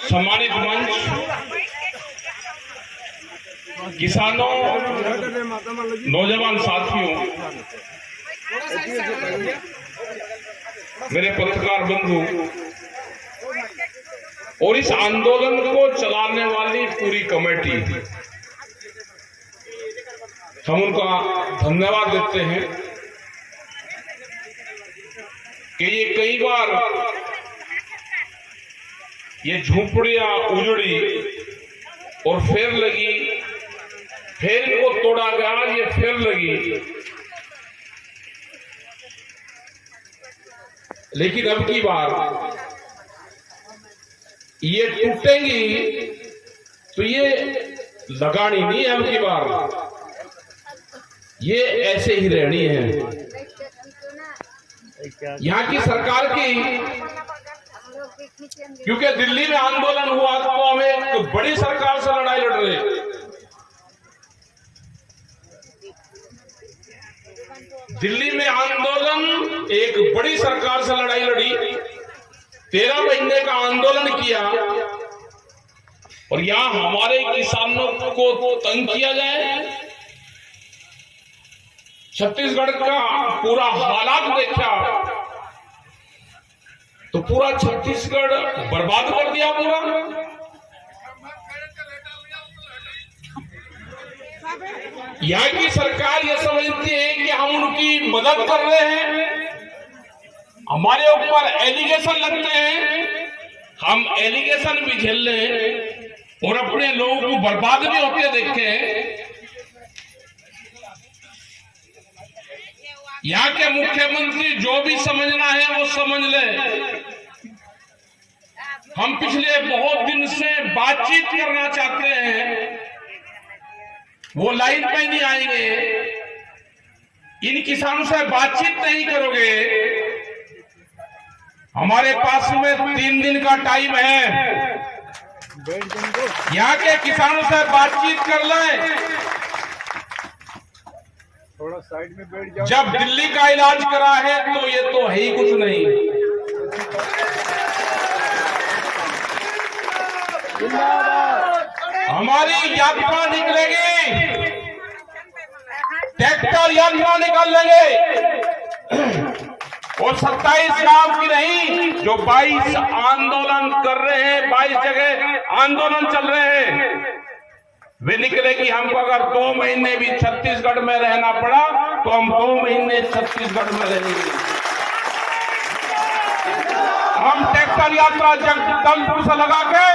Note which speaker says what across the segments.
Speaker 1: सम्मानित मंच, किसानों, नौजवान साथियों, मेरे पत्रकार बंधु और इस आंदोलन को चलाने वाली पूरी कमेटी, हम उनका धन्यवाद देते हैं कि ये कई बार ये झोपड़ियां उजड़ी और फिर लगी, फिर इनको तोड़ा गया, ये फिर लगी, लेकिन अब की बार ये टूटेंगी तो ये लगानी नहीं है। अब की बार ये ऐसे ही रहनी है। यहाँ की सरकार की, क्योंकि दिल्ली में आंदोलन हुआ तो हम एक बड़ी सरकार से लड़ाई लड़ रहे हैं। दिल्ली में आंदोलन एक बड़ी सरकार से लड़ाई लड़ी, 13 महीने का आंदोलन किया और यहां हमारे किसानों को तंग किया जाए। छत्तीसगढ़ का पूरा हालात देखा तो पूरा छत्तीसगढ़ बर्बाद कर दिया पूरा। यहाँ की सरकार ये समझती है कि हम उनकी मदद कर रहे हैं, हमारे ऊपर एलिगेशन लगते हैं, हम एलिगेशन भी झेल लें और अपने लोगों को बर्बाद भी होते देखें। यहाँ के मुख्यमंत्री जो भी समझना है वो समझ ले। हम पिछले बहुत दिन से बातचीत करना चाहते हैं, वो लाइन पे नहीं आएंगे, इन किसानों से बातचीत नहीं करोगे। हमारे पास में 3 दिन का टाइम है, यहाँ के किसानों से बातचीत कर लें।
Speaker 2: थोड़ा साइड में बैठ जाओ।
Speaker 1: जब दिल्ली का इलाज करा है तो ये तो है ही कुछ नहीं। हमारी यात्रा निकलेगी, ट्रैक्टर यात्रा निकाल लेंगे और 27 गांव की नहीं, जो 22 आंदोलन कर रहे हैं, 22 जगह आंदोलन चल रहे हैं, वे निकलेगी। हमको अगर 2 महीने भी छत्तीसगढ़ में रहना पड़ा तो हम 2 महीने छत्तीसगढ़ में रहेंगे। हम ट्रैक्टर यात्रा जगदलपुर से लगा के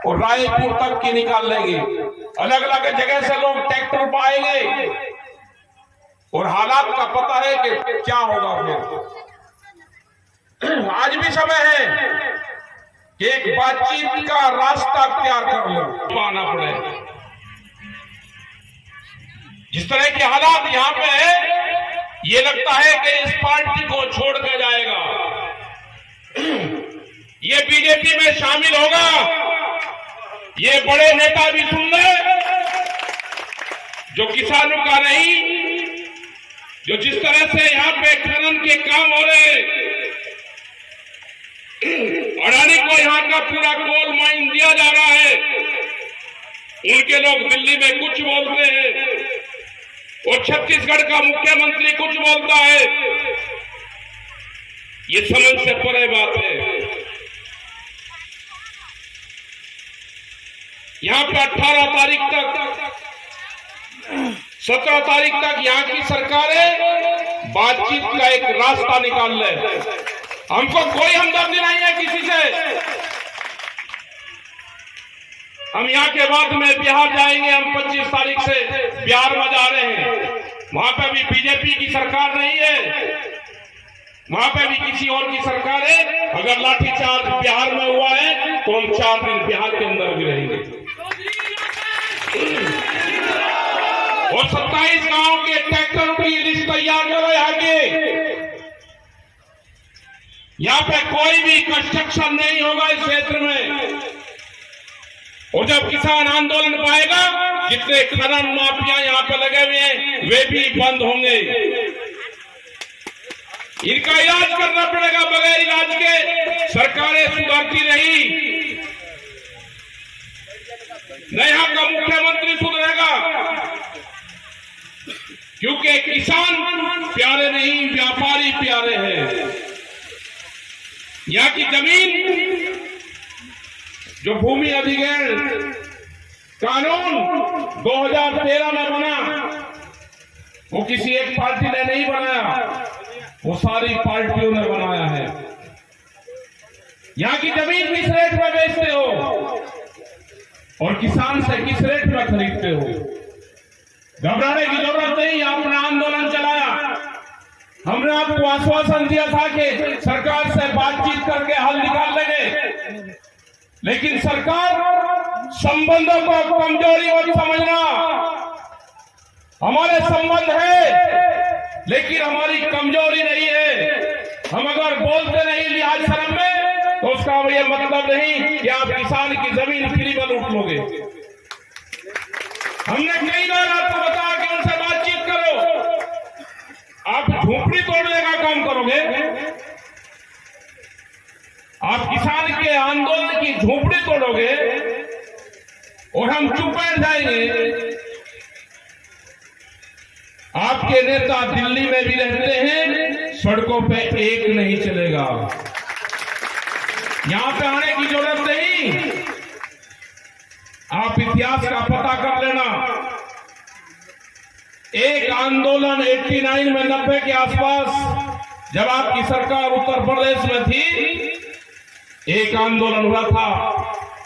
Speaker 1: और रायपुर तक की निकाल लेंगे। अलग अलग जगह से लोग ट्रैक्टर पर आएंगे और हालात का पता है कि क्या होगा। फिर आज भी समय है कि एक बातचीत का रास्ता तैयार कर लो, आना पड़े। जिस तरह के हालात यहाँ पे है, ये लगता है कि इस पार्टी को छोड़ के जाएगा, ये बीजेपी में शामिल होगा। ये बड़े नेता भी सुन ले, जो किसानों का नहीं, जो जिस तरह से यहाँ पे खनन के काम हो रहे, अडानी को यहाँ का पूरा कोल माइन दिया जा रहा है, उनके लोग दिल्ली में कुछ बोलते हैं और छत्तीसगढ़ का मुख्यमंत्री कुछ बोलता है। ये समझ से परे बात है। यहाँ पे 18 तारीख तक, 17 तारीख तक यहाँ की सरकारें बातचीत का एक रास्ता निकाल ले। हमको कोई हमदर्दी नहीं है किसी से। हम यहाँ के बाद में बिहार जाएंगे। हम 25 तारीख से बिहार में जा रहे हैं। वहां पे भी बीजेपी की सरकार नहीं है, वहां पे भी किसी और की सरकार है। अगर लाठीचार्ज बिहार में हुआ है तो हम 4 दिन बिहार के अंदर भी रहेंगे। और 27 गांव के ट्रैक्टर की लिस्ट तैयार करो। यहाँ पे कोई भी कंस्ट्रक्शन नहीं होगा इस क्षेत्र में। और जब किसान आंदोलन पाएगा, जितने खनन माफिया यहाँ पे लगे हुए हैं वे भी बंद होंगे। इनका इलाज करना पड़ेगा, बगैर इलाज के सरकारें सुधरती नहीं। की जमीन जो भूमि अधिग्रहण कानून 2013 में बना, वो किसी एक पार्टी ने नहीं बनाया, वो सारी पार्टियों ने बनाया है। यहां की जमीन किस रेट में बेचते हो और किसान से किस रेट में खरीदते हो? घबराने की जरूरत नहीं। आपने आंदोलन चलाया, हमने आपको आश्वासन दिया था कि सरकार से बातचीत करके हल निकाल लेंगे, लेकिन सरकार संबंधों को कमजोरी मत समझना। हमारे संबंध है, लेकिन हमारी कमजोरी नहीं है। हम अगर बोलते नहीं लिहाज शर्म में, तो उसका यह मतलब नहीं कि आप किसान की जमीन फ्री में लूट लोगे। हमने कई बार आपको बताया कि उनसे बातचीत करो। आप झोपड़ी तोड़ने का काम करोगे, आप किसान के आंदोलन की झोपड़ी तोड़ोगे और हम चुप बैठ जाएंगे। आपके नेता दिल्ली में भी रहते हैं, सड़कों पे एक नहीं चलेगा। यहां पे आने की जरूरत नहीं। आप इतिहास का पता कर लेना। एक आंदोलन 89 में 90 के आसपास जब आपकी सरकार उत्तर प्रदेश में थी, एक आंदोलन हुआ था।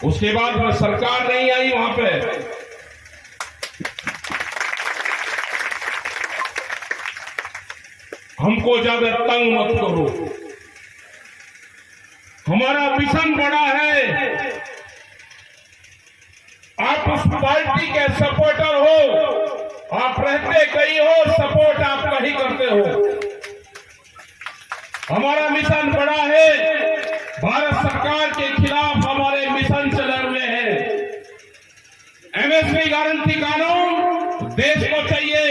Speaker 1: उसके बाद में सरकार नहीं आई वहां पे। हमको ज्यादा तंग मत करो। हमारा मिशन बड़ा है। आप उस पार्टी के सपोर्टर हो, आप रहते कहीं हो, सपोर्ट आप कहीं करते हो। हमारा मिशन बड़ा है। भारत सरकार के खिलाफ हमारे मिशन चले हुए हैं। एमएसपी गारंटी कानून देश को चाहिए।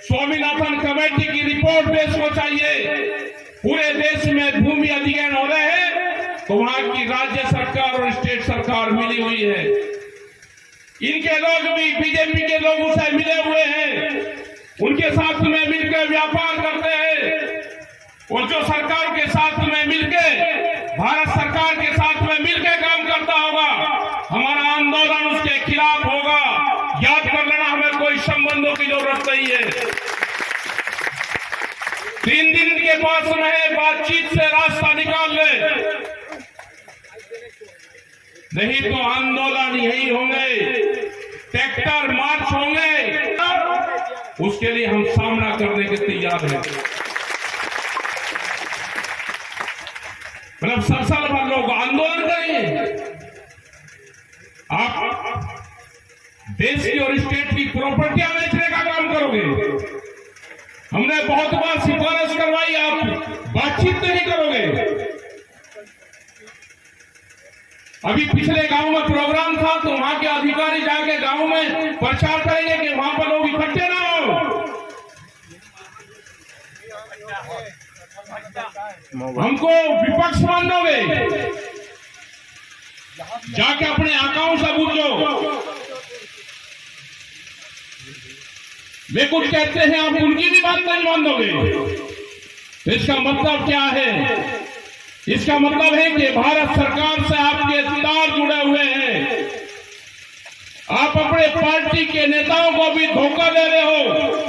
Speaker 1: स्वामीनाथन कमेटी की रिपोर्ट देश को चाहिए। पूरे देश में भूमि अधिग्रहण हो रहे हैं, तो वहां की राज्य सरकार और स्टेट सरकार मिली हुई है। इनके लोग भी, बीजेपी के लोग उसे मिले हुए हैं, उनके साथ में मिलकर व्यापार करते हैं। और जो सरकार के साथ में मिलकर, भारत सरकार के साथ में मिलकर काम करता होगा, हमारा आंदोलन उसके खिलाफ होगा। याद कर लेना, हमें कोई संबंधों की जरूरत नहीं है। 3 दिन के पास रहे, बातचीत से रास्ता निकाल ले, नहीं तो आंदोलन यही होंगे, ट्रैक्टर मार्च होंगे। उसके लिए हम सामना करने के तैयार हैं। मतलब साल भर लोग आंदोलन करेंगे। आप देश की और स्टेट की प्रॉपर्टियां बेचने का काम करोगे। हमने बहुत बार सिफारिश करवाई, आप बातचीत नहीं करोगे। अभी पिछले गांव में प्रोग्राम था, तो वहां के अधिकारी जाके गांव में प्रचार करेंगे कि वहां पर लोग इकट्ठे ना हो। हमको विपक्ष मानोगे, जाके अपने आकाओं से पूछो। वे कुछ कहते हैं, आप उनकी भी बात नहीं मानोगे। तो इसका मतलब क्या है? इसका मतलब है कि भारत सरकार से आपके तार जुड़े हुए हैं। आप अपने पार्टी के नेताओं को भी धोखा दे रहे हो।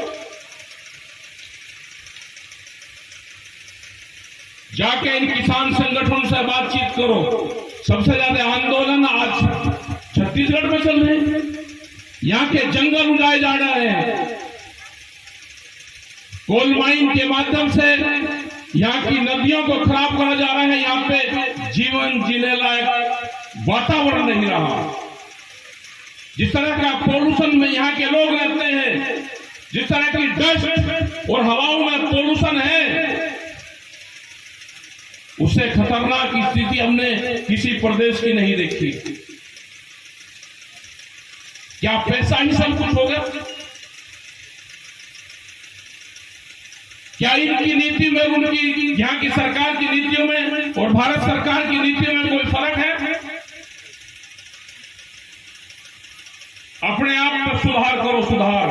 Speaker 1: जाके इन किसान संगठनों से बातचीत करो। सबसे ज्यादा आंदोलन आज छत्तीसगढ़ में चल रहे हैं। यहाँ के जंगल उजाए जा रहे हैं। कोल माइन के माध्यम से यहाँ की नदियों को खराब करा जा रहा है। यहाँ पे जीवन जीने लायक वातावरण नहीं रहा। जिस तरह का पोल्यूशन में यहाँ के लोग रहते हैं, जिस तरह की डस्ट और हवाओं में पोल्यूशन है, उससे खतरनाक स्थिति हमने किसी प्रदेश की नहीं देखी। क्या पैसा ही सब कुछ होगा? क्या इनकी नीति में, उनकी यहाँ की सरकार की नीतियों में और भारत सरकार की नीतियों में कोई फर्क है? अपने आप में सुधार करो, सुधार।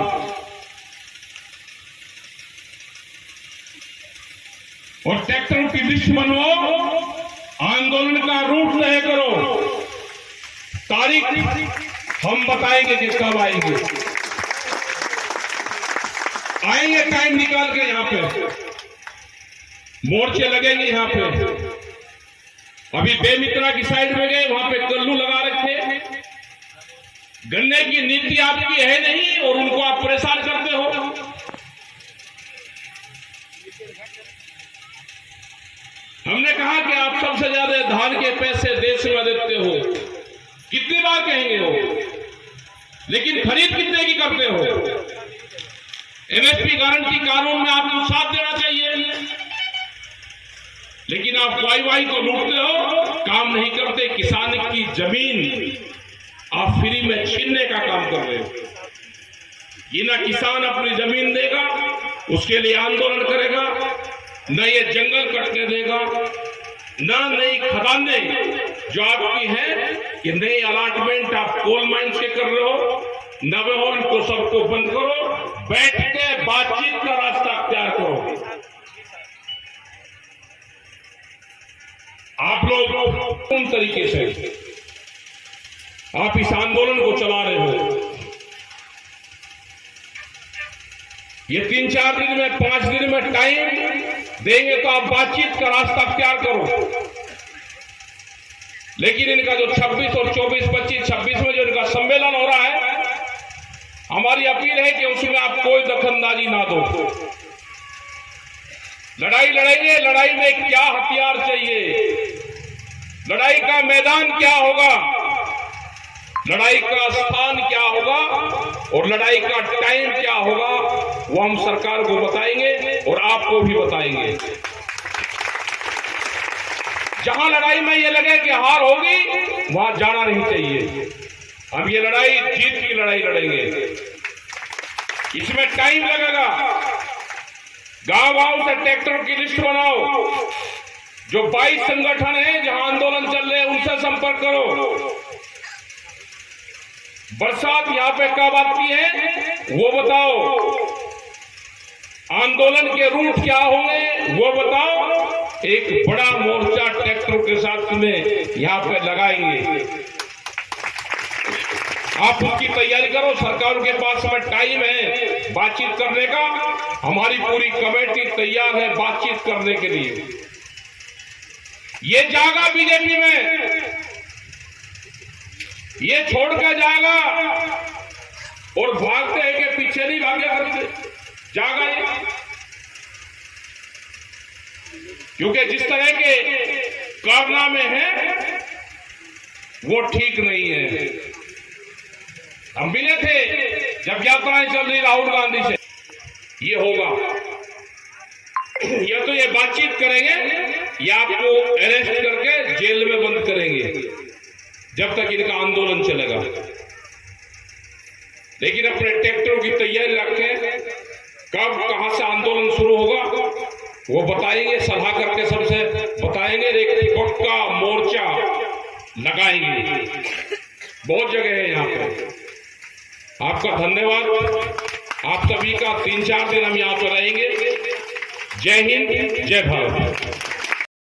Speaker 1: और ट्रैक्टरों की लिस्ट बनवाओ। तारीख हम बताएंगे कि कब आएंगे। आएंगे टाइम निकाल के, यहाँ पे मोर्चे लगेंगे। यहाँ पे अभी बेमित्रा की साइड में गए, वहां पे कल्लू लगा रखे। गन्ने की नीति आपकी है नहीं और उनको आप परेशान करते हो। हमने कहा कि आप सबसे ज्यादा धान के पैसे देश में देते हो, कितनी बार कहेंगे हो, लेकिन खरीद कितने की करते हो? एमएसपी गारंटी कानून में आपको साथ देना चाहिए, लेकिन आप वाई को लूटते हो, काम नहीं करते। किसान की जमीन आप फ्री में छीनने का काम कर रहे हो। ये ना किसान अपनी जमीन देगा, उसके लिए आंदोलन करेगा, न ये जंगल कटने देगा, न नई खदानें जो आपकी है कि नई अलाटमेंट आप कोल माइंस के कर रहे हो, नवे हो, इनको सबको बंद करो, बैठ के बातचीत का रास्ता अख्तियार करो। आप लोग कौन तरीके से आप इस आंदोलन को चला रहे हो? ये 3-4 दिन में, 5 दिन में टाइम देंगे तो आप बातचीत का रास्ता अख्तियार करो। लेकिन इनका जो 26 और 24, 25, 26 में जो इनका सम्मेलन हो रहा है, हमारी अपील है कि उसमें आप कोई दखलंदाजी ना दो। लड़ाई लड़ेंगे, लड़ाई में क्या हथियार चाहिए, लड़ाई का मैदान क्या होगा, लड़ाई का स्थान क्या होगा और लड़ाई का टाइम क्या होगा, वो हम सरकार को बताएंगे और आपको भी बताएंगे। जहां लड़ाई में ये लगे कि हार होगी, वहां जाना नहीं चाहिए। हम ये लड़ाई जीत की लड़ाई लड़ेंगे। इसमें टाइम लगेगा। गांव-गांव से ट्रैक्टर की लिस्ट बनाओ। जो 22 संगठन हैं जहां आंदोलन चल रहे हैं, उनसे संपर्क करो। बरसात यहां पे कब आती है वो बताओ। आंदोलन के रूट क्या होंगे वो बताओ। एक बड़ा मोर्चा ट्रैक्टरों के साथ में यहां पे लगाएंगे। आप उसकी तैयारी करो। सरकार के पास में टाइम है बातचीत करने का। हमारी पूरी कमेटी तैयार है बातचीत करने के लिए। ये जाएगा बीजेपी में, ये छोड़ कर जाएगा और भागते हैं कि पीछे नहीं भागे करते, जाएगा ये। क्योंकि जिस तरह के कारनामे हैं वो ठीक नहीं है। हम मिले थे जब यात्राएं चल रही राहुल गांधी से। ये होगा, या तो ये बातचीत करेंगे या आपको अरेस्ट करके जेल में बंद करेंगे जब तक इनका आंदोलन चलेगा। लेकिन अपने ट्रैक्टरों की तैयारी रखें। कब कहां से आंदोलन शुरू होगा वो बताएंगे, सलाह करके सबसे बताएंगे। एक पक्का मोर्चा लगाएंगे। बहुत जगह है यहाँ पे। आपका धन्यवाद। आप सभी का 3-4 दिन हम यहाँ पर रहेंगे। जय हिंद, जय भारत।